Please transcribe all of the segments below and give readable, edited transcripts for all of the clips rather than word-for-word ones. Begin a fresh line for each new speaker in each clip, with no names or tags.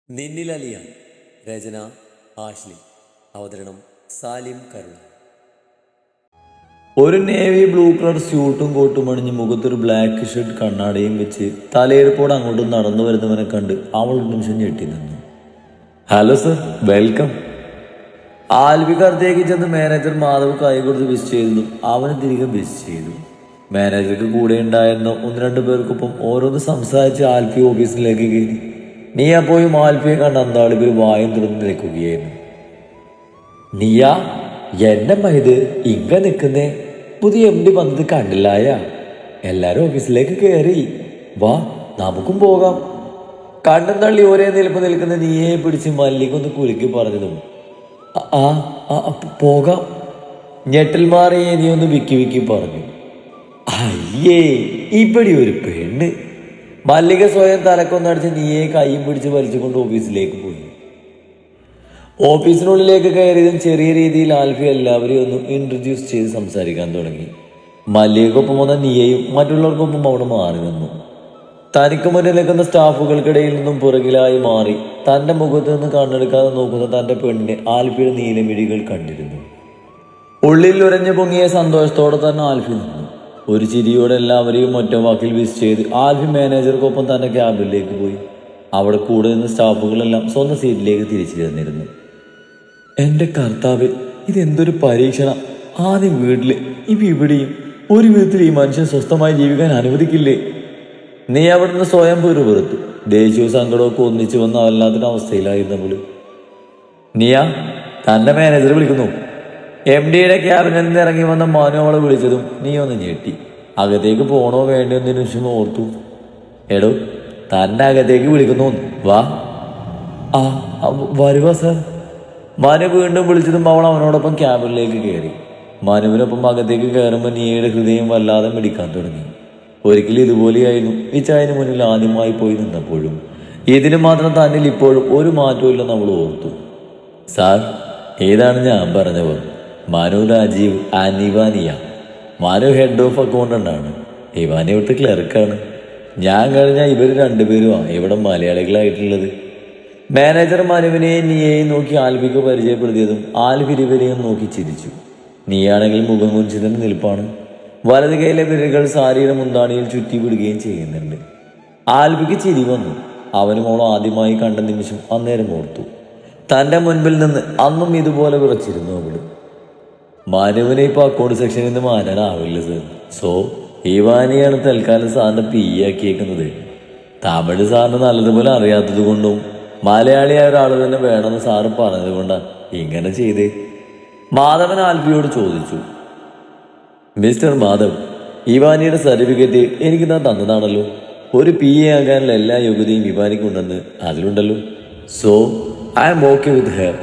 നിന്നിലലിയ രചന Ashley. അവതരണം സാലിം കരുള. ഒരു navy blue colour സ്യൂട്ടും കോട്ടും അണിഞ്ഞ് മുഖത്തൊരു ബ്ലാക്ക് ഷർട്ട് കണ്ണാടിയും വെച്ച് തലയെടുപ്പോടെ അങ്ങോട്ട് നടന്നു വരുന്നവനെ കണ്ട് അവൾ ഒരു നിമിഷം ഞെട്ടി നിന്നു. Hello sir, welcome. ആൽവിക്ക് അടുത്തേക്ക് ചെന്ന് മാനേജർ മാധവ് കൈ കൊടുത്ത് വിസ് ചെയ്തതും അവന് തിരികെ വിസ് ചെയ്തു. മാനേജർക്ക് കൂടെ ഉണ്ടായിരുന്ന ഒന്ന് രണ്ട് പേർക്കൊപ്പം ഓരോന്ന് സംസാരിച്ച് ആൽഫി ഓഫീസിലേക്ക് കയറി. നീയ പോയി ആൽഫിയെ കണ്ട് അന്താളിപ്പിൽ വായും തുറന്ന് നിൽക്കുകയായിരുന്നു. നീയ എന്നമ്മ ഇത് ഇങ്ങ നിൽക്കുന്നേ? പുതിയ MD വന്നത് കണ്ടില്ലായ? എല്ലാരും ഓഫീസിലേക്ക് കയറി വാ, നമുക്കും പോകാം. കണ്ണും തള്ളി ഒരേ നിൽപ്പ് നിൽക്കുന്ന നീയെ പിടിച്ച് മല്ലിക്കൊന്ന് കുലുക്കി പറഞ്ഞതും പോകാം. ഞെട്ടൽ മാറി നീ ഒന്ന് വിക്കി വിക്കി പറഞ്ഞു. അയ്യേ, ഇവിടെ ഒരു പെണ്ണ്. മല്ലിക സ്വയം തലക്കൊന്നടിച്ച് നീയെ കൈയും പിടിച്ച് വലിച്ചുകൊണ്ട് ഓഫീസിലേക്ക് പോയി. ഓഫീസിനുള്ളിലേക്ക് കയറിയതും ചെറിയ രീതിയിൽ ആൽഫി എല്ലാവരെയും ഒന്ന് ഇൻട്രൊഡ്യൂസ് ചെയ്ത് സംസാരിക്കാൻ തുടങ്ങി. മല്ലികക്കൊപ്പം വന്ന നീയയും മറ്റുള്ളവർക്കൊപ്പം അവിടെ മാറി നിന്നു. തനിക്ക് മുന്നിൽ നിൽക്കുന്ന സ്റ്റാഫുകൾക്കിടയിൽ നിന്നും പുറകിലായി മാറി തൻ്റെ മുഖത്ത് നിന്ന് കണ്ണെടുക്കാതെ നോക്കുന്ന തൻ്റെ പെണ്ണിനെ ആൽഫിയുടെ നീലമിഴികൾ കണ്ടിരുന്നു. ഉള്ളിൽ ഉരഞ്ഞു പൊങ്ങിയ സന്തോഷത്തോടെ തന്നെ ആൽഫി നിന്നു. ഒരു ചിരിയോടെ എല്ലാവരെയും ഒറ്റ വാക്കിൽ വിസ് ചെയ്ത് ആൽഫി മാനേജർക്കൊപ്പം തൻ്റെ ക്യാബിനിലേക്ക് പോയി. അവിടെ കൂടെ നിന്ന് സ്റ്റാഫുകളെല്ലാം സ്വന്തം സീറ്റിലേക്ക് തിരിച്ചു ചെന്നിരുന്നു. എൻ്റെ കർത്താവ്, ഇതെന്തൊരു പരീക്ഷണം! ആദ്യം വീട്ടില്, ഇപ്പം ഇവിടെയും. ഒരു വിധത്തിൽ ഈ മനുഷ്യൻ സ്വസ്ഥമായി ജീവിക്കാൻ അനുവദിക്കില്ലേ? നീ അവിടെ നിന്ന് സ്വയം പെറുപെറുത്തു. ദേഷ്യവും സങ്കടമൊക്കെ ഒന്നിച്ചു വന്ന വല്ലാത്തൊരു അവസ്ഥയിലായിരുന്നപ്പോൾ നീയ തൻ്റെ മാനേജർ വിളിക്കുന്നു. MDയുടെ ക്യാബിനിൽ നിന്ന് ഇറങ്ങി വന്ന മനു അവളെ വിളിച്ചതും നീ ഒന്ന് ഞെട്ടി. അകത്തേക്ക് പോകണോ വേണ്ടോ എന്നൊരു നിമിഷം ഓർത്തു. എടോ, തൻ്റെ അകത്തേക്ക് വിളിക്കുന്നു, വാ. വരുവാ സാർ. മനു വീണ്ടും വിളിച്ചതും അവൾ അവനോടൊപ്പം ക്യാബിനിലേക്ക് കയറി. മനുവിനൊപ്പം അകത്തേക്ക് കയറുമ്പോൾ നീയുടെ ഹൃദയം വല്ലാതെ മിടിക്കാൻ തുടങ്ങി. ഒരിക്കലും ഇതുപോലെയായിരുന്നു ഇച്ചായന് മുന്നിൽ ആദ്യമായി പോയി നിന്നപ്പോഴും. ഇതിന് മാത്രം തന്നിൽ ഇപ്പോഴും ഒരു മാറ്റവും ഇല്ലെന്ന് അവൾ ഓർത്തു. സാർ, ഏതാണ് ഞാൻ പറഞ്ഞവർ? Manu Rajeev and Ivania. Manu head of accountant ആണ്, ഇവാനി ഇവിടുത്തെ ക്ലർക്കാണ്. ഞാൻ കഴിഞ്ഞാൽ ഇവർ രണ്ടുപേരുമാണ് ഇവിടെ മലയാളികളായിട്ടുള്ളത്. മാനേജർ മനുവിനെയും നീയെയും നോക്കി ആൽഫിക്ക് പരിചയപ്പെടുത്തിയതും ആൽഫി ഇരുവരെയും നോക്കി ചിരിച്ചു. നീയാണെങ്കിൽ മുഖം കുഞ്ചി തന്നെ നിൽപ്പാണ്. വലത് കൈയിലെ വിരലുകൾ സാരിയുടെ മുന്താണിയിൽ ചുറ്റി വിടുകയും ചെയ്യുന്നുണ്ട്. ആൽഫിക്ക് ചിരി വന്നു. അവനും അവൾ ആദ്യമായി കണ്ട നിമിഷം അന്നേരം ഓർത്തു. തൻ്റെ മുൻപിൽ നിന്ന് അന്നും ഇതുപോലെ വിറച്ചിരുന്നു അവള്. മനുവിനെ ഇപ്പോൾ അക്കൗണ്ട് സെക്ഷനിൽ നിന്ന് മാറ്റാനാവില്ല സർ. സോ ഇവാനിയാണ് തൽക്കാലം സാറിൻ്റെ PA ആക്കിയേക്കുന്നത്. തമിഴ് സാറിന് നല്ലതുപോലെ അറിയാത്തത് കൊണ്ടും മലയാളിയായ ഒരാൾ തന്നെ വേണമെന്ന് സാറ് പറഞ്ഞത് കൊണ്ടാണ് ഇങ്ങനെ ചെയ്തേ. മാധവൻ ആൽഫിയോട് ചോദിച്ചു. മിസ്റ്റർ മാധവ്, ഇവാനിയുടെ സർട്ടിഫിക്കറ്റ് എനിക്ക് താൻ തന്നതാണല്ലോ. ഒരു PA ആകാനുള്ള എല്ലാ യോഗ്യതയും ഇവാനിക്കുണ്ടെന്ന് അതിലുണ്ടല്ലോ. So I'm okay with her.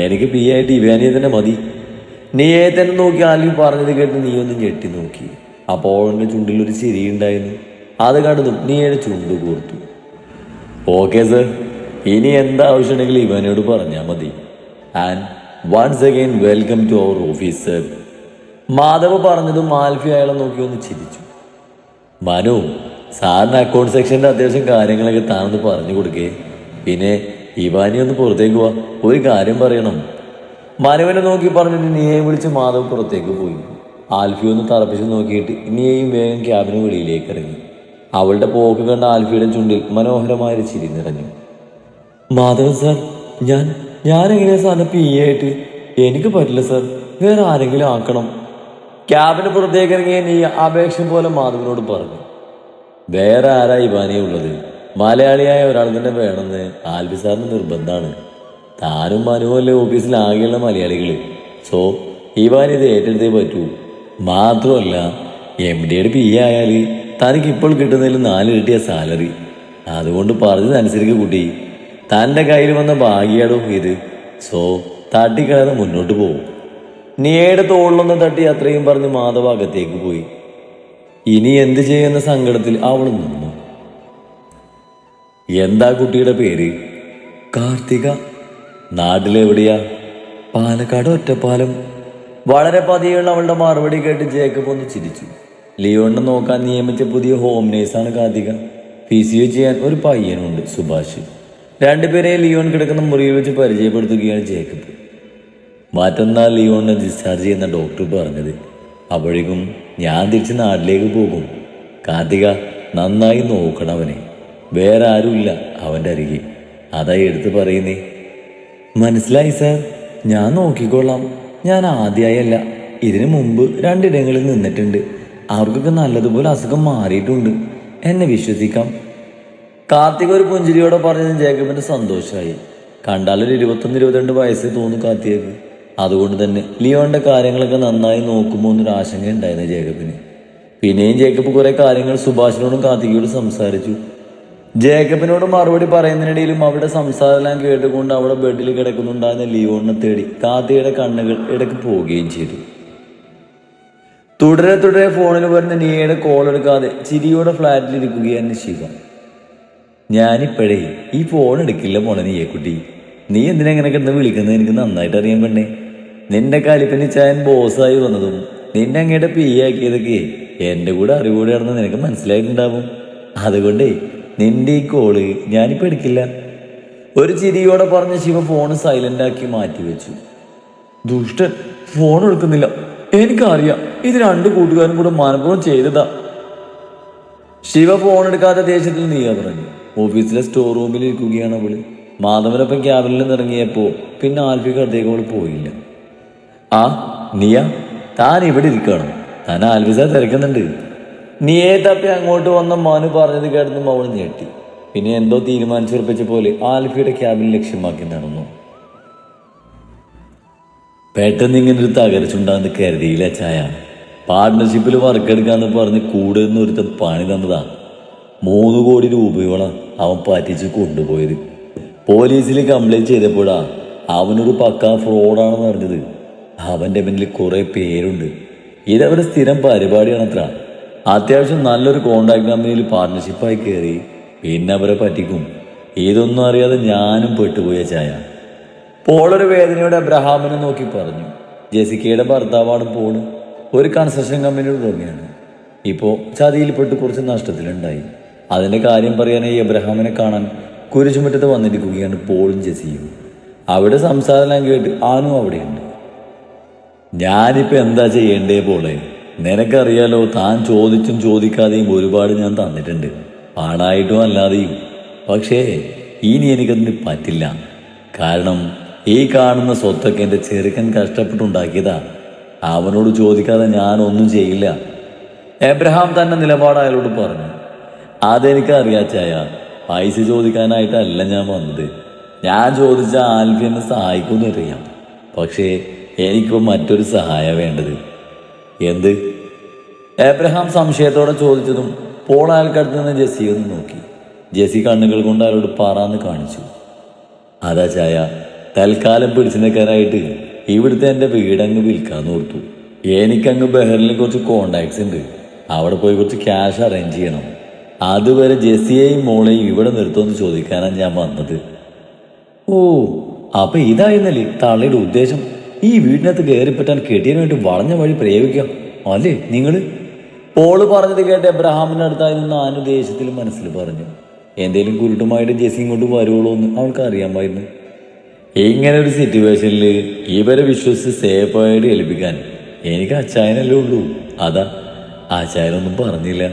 എനിക്ക് PA ആയിട്ട് ഇവാനിയെ തന്നെ മതി. നീയെ തന്നെ നോക്കി ആൽഫി പറഞ്ഞത് കേട്ട് നീ ഒന്ന് ഞെട്ടി നോക്കി. അപ്പോൾ അവൻ്റെ ചുണ്ടിൽ ഒരു ചിരിയുണ്ടായിരുന്നു. അത് കണ്ടതും നീയുടെ ചുണ്ട് കോർത്തു. ഓക്കെ സർ, ഇനി എന്താ ആവശ്യമുണ്ടെങ്കിലും ഇവാനിയോട് പറഞ്ഞാൽ മതി. And once again welcome to our office sir. Madhav പറഞ്ഞതും ആൽഫി അയാളെ നോക്കി ഒന്ന് ചിരിച്ചു. മനു, സാറിന് അക്കൗണ്ട് സെക്ഷൻ്റെ അത്യാവശ്യം കാര്യങ്ങളൊക്കെ താനൊന്ന് പറഞ്ഞു കൊടുക്കേ. പിന്നെ ഇവാനി ഒന്ന് പുറത്തേക്ക് പോവാ, ഒരു കാര്യം പറയണം. മനുവിനെ നോക്കി പറഞ്ഞിട്ട് നീയെ വിളിച്ച് മാധവ് പുറത്തേക്ക് പോയി. ആൽഫി ഒന്ന് തറപ്പിച്ച് നോക്കിയിട്ട് നീയെയും വേഗം ക്യാബിന് വെളിയിലേക്ക് ഇറങ്ങി. അവളുടെ പോക്ക് കണ്ട ആൽഫിയുടെ ചുണ്ടിൽ മനോഹരമായൊരു ചിരി നിറഞ്ഞു. മാധവൻ സാർ, ഞാനെങ്ങനെയാ സാറിന് PA ആയിട്ട്? എനിക്ക് പറ്റില്ല സാർ, വേറെ ആരെങ്കിലും ആക്കണം. ക്യാബിന് പുറത്തേക്ക് ഇറങ്ങിയ നീ അപേക്ഷ പോലെ മാധവനോട് പറഞ്ഞു. വേറെ ആരാ ഇവാനിയെ ഉള്ളത്? മലയാളിയായ ഒരാൾ തന്നെ വേണമെന്ന് ആൽഫി സാറിന് നിർബന്ധമാണ്. താനും മനുവല്ലേ ഓഫീസിൽ ആകെയുള്ള മലയാളികൾ. സോ ഇവാൻ ഇത് ഏറ്റെടുത്തേ പറ്റൂ. മാത്രമല്ല MDയുടെ PA ആയാൽ തനിക്ക് ഇപ്പോൾ കിട്ടുന്നതിൽ 4 ഇരട്ടിയ സാലറി. അതുകൊണ്ട് പറഞ്ഞതനുസരിക്ക് കുട്ടി, തൻ്റെ കയ്യിൽ വന്ന ഭാഗ്യാടോ ഇത്. സോ തട്ടിക്കളയാതെ മുന്നോട്ട് പോകും. നീയുടെ തോളിലൊന്നും തട്ടി അത്രയും പറഞ്ഞ് മാധവ അകത്തേക്ക് പോയി. ഇനി എന്ത് ചെയ്യുന്ന സങ്കടത്തിൽ അവൾ നിന്നു. എന്താ കുട്ടിയുടെ പേര്? കാർത്തിക. നാട്ടിലെവിടെയാ? പാലക്കാട് ഒറ്റപ്പാലം. വളരെ പതിയുള്ള അവളുടെ മറുപടി കേട്ട് ജേക്കബ് ഒന്ന് ചിരിച്ചു. ലിയോണിനെ നോക്കാൻ നിയമിച്ച പുതിയ ഹോം നേഴ്സാണ് കാർത്തിക. PCO ചെയ്യാൻ ഒരു പയ്യനുണ്ട്, സുഭാഷ്. രണ്ടുപേരെയും ലിയോൺ കിടക്കുന്ന മുറിയിൽ വെച്ച് പരിചയപ്പെടുത്തുകയാണ് ജേക്കബ്. മറ്റന്നാൾ ലിയോണിനെ ഡിസ്ചാർജ് ചെയ്യുന്ന ഡോക്ടർ പറഞ്ഞത്. അപ്പോഴേക്കും ഞാൻ തിരിച്ച് നാട്ടിലേക്ക് പോകും. കാർത്തിക, നന്നായി നോക്കണം അവനെ. വേറെ ആരുമില്ല അവൻ്റെ അരികെ. അതായി എടുത്ത് പറയുന്നേ. മനസ്സിലായി സാർ, ഞാൻ നോക്കിക്കൊള്ളാം. ഞാൻ ആദ്യമായല്ല, ഇതിനു മുമ്പ് 2 ഇടങ്ങളിൽ നിന്നിട്ടുണ്ട്. അവർക്കൊക്കെ നല്ലതുപോലെ അസുഖം മാറിയിട്ടുണ്ട്. എന്നെ വിശ്വസിക്കാം. കാർത്തിക ഒരു പുഞ്ചിരിയോടെ പറഞ്ഞതിന് ജേക്കബിന് സന്തോഷമായി. കണ്ടാലൊരു 21-22 വയസ്സ് തോന്നും കാർത്തികക്ക്. അതുകൊണ്ട് തന്നെ ലിയോന്റെ കാര്യങ്ങളൊക്കെ നന്നായി നോക്കുമോ എന്നൊരു ആശങ്ക ഉണ്ടായിരുന്നു ജേക്കബിന്. പിന്നെയും ജേക്കബ് കുറെ കാര്യങ്ങൾ സുഭാഷിനോടും കാർത്തികയോടും സംസാരിച്ചു. ജേക്കബിനോട് മറുപടി പറയുന്നതിനിടയിലും അവിടെ സംസാരമെല്ലാം കേട്ടുകൊണ്ട് അവിടെ ബെഡിൽ കിടക്കുന്നുണ്ടായിരുന്ന ലിയോണിനെ തേടി കാർത്തികയുടെ കണ്ണുകൾ ഇടയ്ക്ക് പോവുകയും ചെയ്തു. തുടരെ ഫോണിൽ വരുന്ന നീയുടെ കോൾ എടുക്കാതെ ചിരിയോടെ ഫ്ലാറ്റിലിരിക്കുകയാണ് ശിവ. ഞാനിപ്പോഴേ ഈ ഫോൺ എടുക്കില്ല മോളെ നീയെക്കുട്ടി. നീ എന്തിനെങ്ങനെ കിടന്ന് വിളിക്കുന്നത് എനിക്ക് നന്നായിട്ട് അറിയാൻ പെണ്ണേ. നിന്റെ കലിപ്പനി ചായൻ ബോസായി വന്നതും നിന്നെ അങ്ങയുടെ ആക്കിയതൊക്കെ എൻ്റെ കൂടെ അറിവോടെ നടന്ന് നിനക്ക് മനസ്സിലായിട്ടുണ്ടാവും. അതുകൊണ്ടേ നിന്റെ ഈ കോള് ഞാനിപ്പോൾ എടുക്കില്ല. ഒരു ചിരിയോടെ പറഞ്ഞ ശിവ ഫോൺ സൈലന്റ് ആക്കി മാറ്റിവെച്ചു. ദുഷ്ടൻ, ഫോൺ എടുക്കുന്നില്ല. എനിക്കറിയാം, ഇത് 2 കൂട്ടുകാരും കൂടെ മനഃപൂർവ്വം ചെയ്തതാ. ശിവ ഫോൺ എടുക്കാത്ത ദേഷ്യത്തിൽ നീയ പറഞ്ഞു. ഓഫീസിലെ സ്റ്റോർ റൂമിൽ ഇരിക്കുകയാണ് അവള്. മാധവനൊപ്പം ക്യാബിനിൽ നിന്നിറങ്ങിയപ്പോൾ പിന്നെ ആൽഫിക്ക് അടുത്തേക്ക് അവൾ പോയില്ല. ആ നീയ, താൻ ഇവിടെ ഇരിക്കണം. താൻ ആൽഫിസ തിരക്കുന്നുണ്ട്. നീയെ തപ്പി അങ്ങോട്ട് വന്ന മനു പറഞ്ഞത് കേട്ടതും അവൾ ഞെട്ടി. പിന്നെ എന്തോ തീരുമാനിച്ചുറപ്പിച്ച പോലെ ആൽഫിയുടെ ക്യാബിൻ ലക്ഷ്യമാക്കി നടന്നു. പെട്ടെന്ന് ഇങ്ങനൊരു തകർച്ചുണ്ടാകുന്ന കരുതിയില്ല ചായ. പാർട്ട്ണർഷിപ്പിൽ വർക്കെടുക്കാന്ന് പറഞ്ഞ് കൂടെ നിന്ന് ഒരുത്തൻ പണി തന്നതാ. 3 കോടി രൂപയോളം അവൻ പറ്റിച്ച് കൊണ്ടുപോയത്. പോലീസിൽ കംപ്ലൈൻറ്റ് ചെയ്തപ്പോഴാ അവനൊരു പക്കാ ഫ്രോഡാണെന്ന് അറിഞ്ഞത്. അവൻ്റെ പിന്നിൽ കുറെ പേരുണ്ട്. ഇതവരുടെ സ്ഥിരം പരിപാടിയാണത്ര. അത്യാവശ്യം നല്ലൊരു കോൺട്രാക്ട് കമ്പനിയിൽ പാർട്ട്ണർഷിപ്പായി കയറി പിന്നെ അവരെ പറ്റിക്കും. ഇതൊന്നും അറിയാതെ ഞാനും പെട്ടുപോയ ചായ. പോളൊരു വേദനയോടെ അബ്രഹാമിനെ നോക്കി പറഞ്ഞു. ജെസിക്കയുടെ ഭർത്താവാണ് പോള്. ഒരു കൺസ്ട്രക്ഷൻ കമ്പനിയുടെ ഉടമയാണ്. ഇപ്പോൾ ചതിയിൽപ്പെട്ട് കുറച്ച് നഷ്ടത്തിലുണ്ടായി. അതിൻ്റെ കാര്യം പറയാനായി എബ്രഹാമിനെ കാണാൻ കുരിശുമുറ്റത്ത് വന്നിരിക്കുകയാണ് പോളും ജെസിയും. അവിടെ സംസാരം കേട്ട് ആനും അവിടെയുണ്ട്. ഞാനിപ്പോൾ എന്താ ചെയ്യേണ്ടേ പോലെ? നിനക്കറിയാലോ, താൻ ചോദിച്ചും ചോദിക്കാതെയും ഒരുപാട് ഞാൻ തന്നിട്ടുണ്ട്, പണമായിട്ടും അല്ലാതെയും. പക്ഷേ ഇനി എനിക്കതിന് പറ്റില്ല. കാരണം ഈ കാണുന്ന സ്വത്തൊക്കെ എൻ്റെ ചെറുക്കൻ കഷ്ടപ്പെട്ടുണ്ടാക്കിയതാ. അവനോട് ചോദിക്കാതെ ഞാനൊന്നും ചെയ്യില്ല. എബ്രഹാം തന്നെ നിലപാട് അയാളോട് പറഞ്ഞു. അതെനിക്കറിയാച്ചായ, പൈസ ചോദിക്കാനായിട്ടല്ല ഞാൻ വന്നത്. ഞാൻ ചോദിച്ച ആൽഫി എന്നെ സഹായിക്കുമെന്ന് അറിയാം. പക്ഷേ എനിക്കിപ്പോൾ മറ്റൊരു സഹായം വേണ്ടത്. എന്ത്? എബ്രഹാം സംശയത്തോടെ ചോദിച്ചതും പോൾ അയാൾക്കടുത്ത് നിന്ന് ജെസ്സി ഒന്ന് നോക്കി. ജെസ്സി കണ്ണുകൾ കൊണ്ട് അയാളോട് പാറാന്ന് കാണിച്ചു. അതാ ചായ, തൽക്കാലം പിടിച്ചു നിൽക്കാനായിട്ട് ഇവിടുത്തെ എൻ്റെ വീടങ്ങ് വിൽക്കാന്ന് ഓർത്തു. എനിക്കങ്ങ് ബഹറിൽ കുറച്ച് കോണ്ടാക്ട്സ് ഉണ്ട്. അവിടെ പോയി കുറച്ച് ക്യാഷ് അറേഞ്ച് ചെയ്യണം. അതുവരെ ജെസ്സിയെയും മോളെയും ഇവിടെ നിർത്തുമെന്ന് ചോദിക്കാനാണ് ഞാൻ വന്നത്. ഓ, അപ്പൊ ഇതായിരുന്നല്ലേ തള്ളയുടെ ഉദ്ദേശം? ഈ വീടിനകത്ത് കയറിപ്പറ്റാൻ കെട്ടിയതിനു വേണ്ടി വളഞ്ഞ വഴി പ്രയോഗിക്കാം അല്ലേ നിങ്ങൾ? പോള് പറഞ്ഞത് കേട്ട് എബ്രഹാമിൻ്റെ അടുത്തായി നിന്ന് ആനു ദേഷ്യത്തിൽ മനസ്സിൽ പറഞ്ഞു. എന്തേലും കുരുട്ടുമായിട്ട് ജെസ്സി ഇങ്ങോട്ട് വരുവുള്ളൂ എന്ന് അവൾക്ക് അറിയാമായിരുന്നു. ഇങ്ങനെ ഒരു സിറ്റുവേഷനിൽ ഇവരെ വിശ്വസിച്ച് സേഫായിട്ട് ഏൽപ്പിക്കാൻ എനിക്ക് അച്ചായനല്ലേ ഉള്ളൂ. അതാ അച്ചായനൊന്നും പറഞ്ഞില്ല.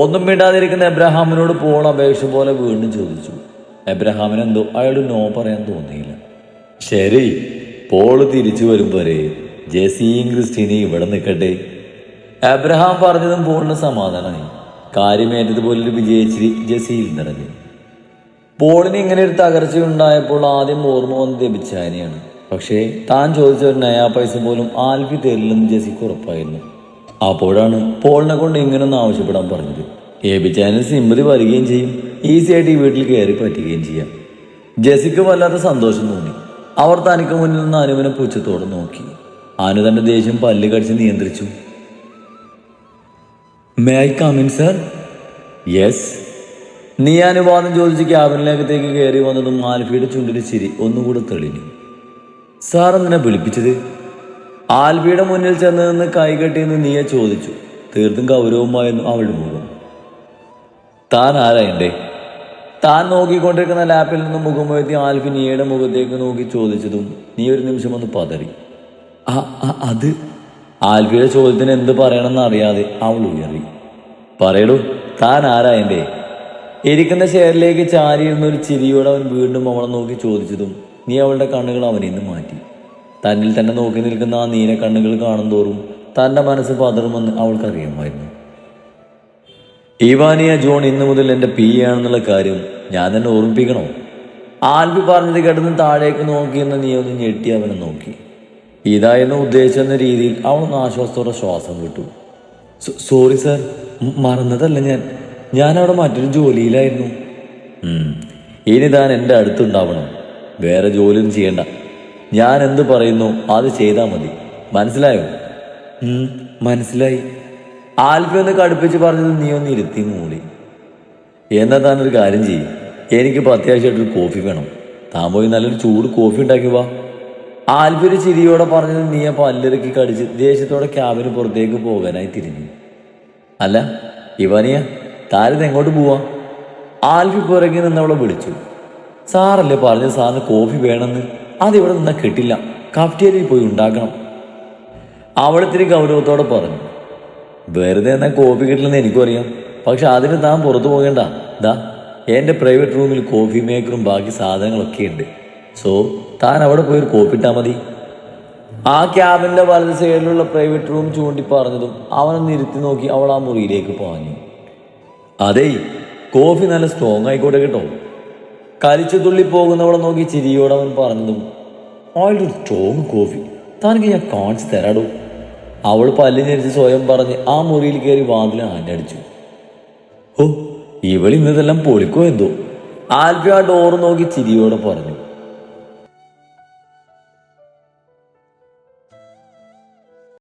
ഒന്നും മിണ്ടാതിരിക്കുന്ന എബ്രഹാമിനോട് പോൾ അപേക്ഷ പോലെ വീണ്ടും ചോദിച്ചു. എബ്രഹാമിനെന്തോ അയാൾ നോ പറയാൻ തോന്നിയില്ല. ശരി, പോള് തിരിച്ചു വരുമ്പോഴേ ജെസ്സിയും ക്രിസ്റ്റീനയും ഇവിടെ നിൽക്കട്ടെ. എബ്രഹാം പറഞ്ഞതും പോളിന് സമാധാനമായി. കാര്യമേറ്റതുപോലൊരു വിജയിച്ചിരി ജെസ്സിയിൽ നിറഞ്ഞു. പോളിന് ഇങ്ങനെ ഒരു തകർച്ചയുണ്ടായപ്പോൾ ആദ്യം ഓർമ്മ വന്നത് എബിച്ചാനെയാണ്. പക്ഷേ താൻ ചോദിച്ച ഒരു നയാ പൈസ പോലും ആൽഫി തരില്ലെന്ന് ജെസ്സിക്ക് ഉറപ്പായിരുന്നു. അപ്പോഴാണ് പോളിനെ കൊണ്ട് ഇങ്ങനൊന്നും ആവശ്യപ്പെടാൻ പറഞ്ഞത്. എബിച്ചാനിൽ സിമ്പതി വരികയും ചെയ്യും, ഈസി ആയിട്ട് ഈ വീട്ടിൽ കയറി പറ്റുകയും ചെയ്യാം. ജെസ്സിക്ക് വല്ലാത്ത സന്തോഷം തോന്നി. അവർ തനിക്ക് മുന്നിൽ നിന്ന് അനുവിനെ പുച്ഛത്തോടെ നോക്കി. അനു തന്റെ ദേഷ്യം പല്ല് കടിച്ച് നിയന്ത്രിച്ചു. May I come in sir? Yes. നീ അനുവാദം ചോദിച്ച് ക്യാബിനിലേക്കത്തേക്ക് കയറി വന്നതും ആൽഫിയുടെ ചുണ്ടിൽ ചിരി ഒന്നുകൂടെ തെളിഞ്ഞു. സാർ എന്തിനാ വിളിപ്പിച്ചത്? ആൽഫിയുടെ മുന്നിൽ ചെന്ന് നിന്ന് കൈകെട്ടിയെന്ന് നീയെ ചോദിച്ചു. തീർത്തും ഗൗരവമായിരുന്നു അവളുടെ മുഖം. താൻ ആരായണ്ടേ? താൻ നോക്കിക്കൊണ്ടിരിക്കുന്ന ലാപ്പിൽ നിന്ന് മുഖം ഉയർത്തി ആൽഫി നീയുടെ മുഖത്തേക്ക് നോക്കി ചോദിച്ചതും നീ ഒരു നിമിഷം ഒന്ന് പതറി. അത് ആൽഫിയുടെ ചോദ്യത്തിന് എന്ത് പറയണമെന്ന് അറിയാതെ അവൾ ഉയറി. പറയടൂ, താൻ ആരാ എൻ്റെ? ഇരിക്കുന്ന ചെയറിലേക്ക് ചാരിയിരുന്ന ഒരു ചിരിയോടെ അവൻ വീണ്ടും അവളെ നോക്കി ചോദിച്ചതും നീ അവളുടെ കണ്ണുകൾ അവനിൽ നിന്ന് മാറ്റി. തന്നിൽ തന്നെ നോക്കി നിൽക്കുന്ന ആ നീല കണ്ണുകൾ കാണും തോറും തൻ്റെ മനസ്സ് പതറുമെന്ന് അവൾക്കറിയാമായിരുന്നു. ഇവാനിയ ജോൺ ഇന്നു മുതൽ എൻ്റെ പി ആണെന്നുള്ള കാര്യം ഞാൻ തന്നെ ഓർമ്മിപ്പിക്കണോ? ആൽഫി പറഞ്ഞത് കേട്ടതും താഴേക്ക് നോക്കിയെന്ന് നീ ഒന്ന് ഞെട്ടി അവനെ നോക്കി. ഇതായിരുന്നു ഉദ്ദേശിച്ചെന്ന രീതിയിൽ അവളൊന്ന് ആശ്വാസത്തോടെ ശ്വാസം വിട്ടു. സോറി സാർ, മറന്നതല്ല ഞാനവിടെ മറ്റൊരു ജോലിയിലായിരുന്നു. ഇനി താൻ എൻ്റെ അടുത്തുണ്ടാവണം, വേറെ ജോലിയൊന്നും ചെയ്യണ്ട. ഞാൻ എന്ത് പറയുന്നു അത് ചെയ്താൽ മതി, മനസ്സിലായോ? മനസ്സിലായി. ആൽഫി ഒന്ന് കടുപ്പിച്ച് പറഞ്ഞത് നീ ഒന്ന് ഇരുത്തി മൂടി. എന്നാൽ താനൊരു കാര്യം ചെയ്യും, എനിക്കിപ്പോൾ അത്യാവശ്യമായിട്ടൊരു കോഫി വേണം. താൻ പോയി നല്ലൊരു ചൂട് കോഫി ഉണ്ടാക്കി വാ. ആൽഫി ഒരു ചിരിയോടെ പറഞ്ഞത് നീ ആ പല്ലിറക്കി കടിച്ച് ദേഷ്യത്തോടെ ക്യാബിന് പുറത്തേക്ക് പോകാനായി തിരിഞ്ഞു. അല്ല ഇവാനിയ, താരിത് എങ്ങോട്ട് പോവാ? ആൽഫി പുറകെ നിന്നവളെ വിളിച്ചു. സാറല്ലേ പറഞ്ഞത് സാറിന് കോഫി വേണമെന്ന്? അതിവിടെ നിന്നാൽ കിട്ടില്ല, കഫ്റ്റേരിയയിൽ പോയി ഉണ്ടാക്കണം. അവളിത്തിരി ഗൗരവത്തോടെ പറഞ്ഞു. വെറുതെ എന്നാൽ കോഫി കിട്ടില്ലെന്ന് എനിക്കും അറിയാം, പക്ഷെ അതിന് താൻ പുറത്തു പോകേണ്ട. എൻ്റെ പ്രൈവറ്റ് റൂമിൽ കോഫി മേക്കറും ബാക്കി സാധനങ്ങളൊക്കെ ഉണ്ട്. സോ താൻ അവിടെ പോയി ഒരു കോഫി ഇട്ടാൽ മതി. ആ ക്യാബിൻ്റെ വലത് സൈഡിലുള്ള പ്രൈവറ്റ് റൂം ചൂണ്ടി പറഞ്ഞതും അവനൊന്ന് ഇരുത്തി നോക്കി അവൾ ആ മുറിയിലേക്ക് പാഞ്ഞു. അതേ, കോഫി നല്ല സ്ട്രോങ് ആയിക്കോട്ടെ കേട്ടോ. കരിച്ചു തുള്ളി പോകുന്നവളെ നോക്കി ചിരിയോടെ അവൻ പറഞ്ഞതും അവളുടെ ഒരു സ്ട്രോങ് കോഫി താനക്ക് ഞാൻ കാണിച്ചു തരാടോ. അവൾ പല്ലിഞ്ഞരിച്ച് സ്വയം പറഞ്ഞ് ആ മുറിയിൽ കയറി വാതിൽ ആഞ്ഞടിച്ചു. ഓ, ഇവൾ ഇന്നതെല്ലാം പൊളിക്കോ എന്തോ? ആൽഫി ആ ഡോറ് നോക്കി ചിരിയോടെ പറഞ്ഞു.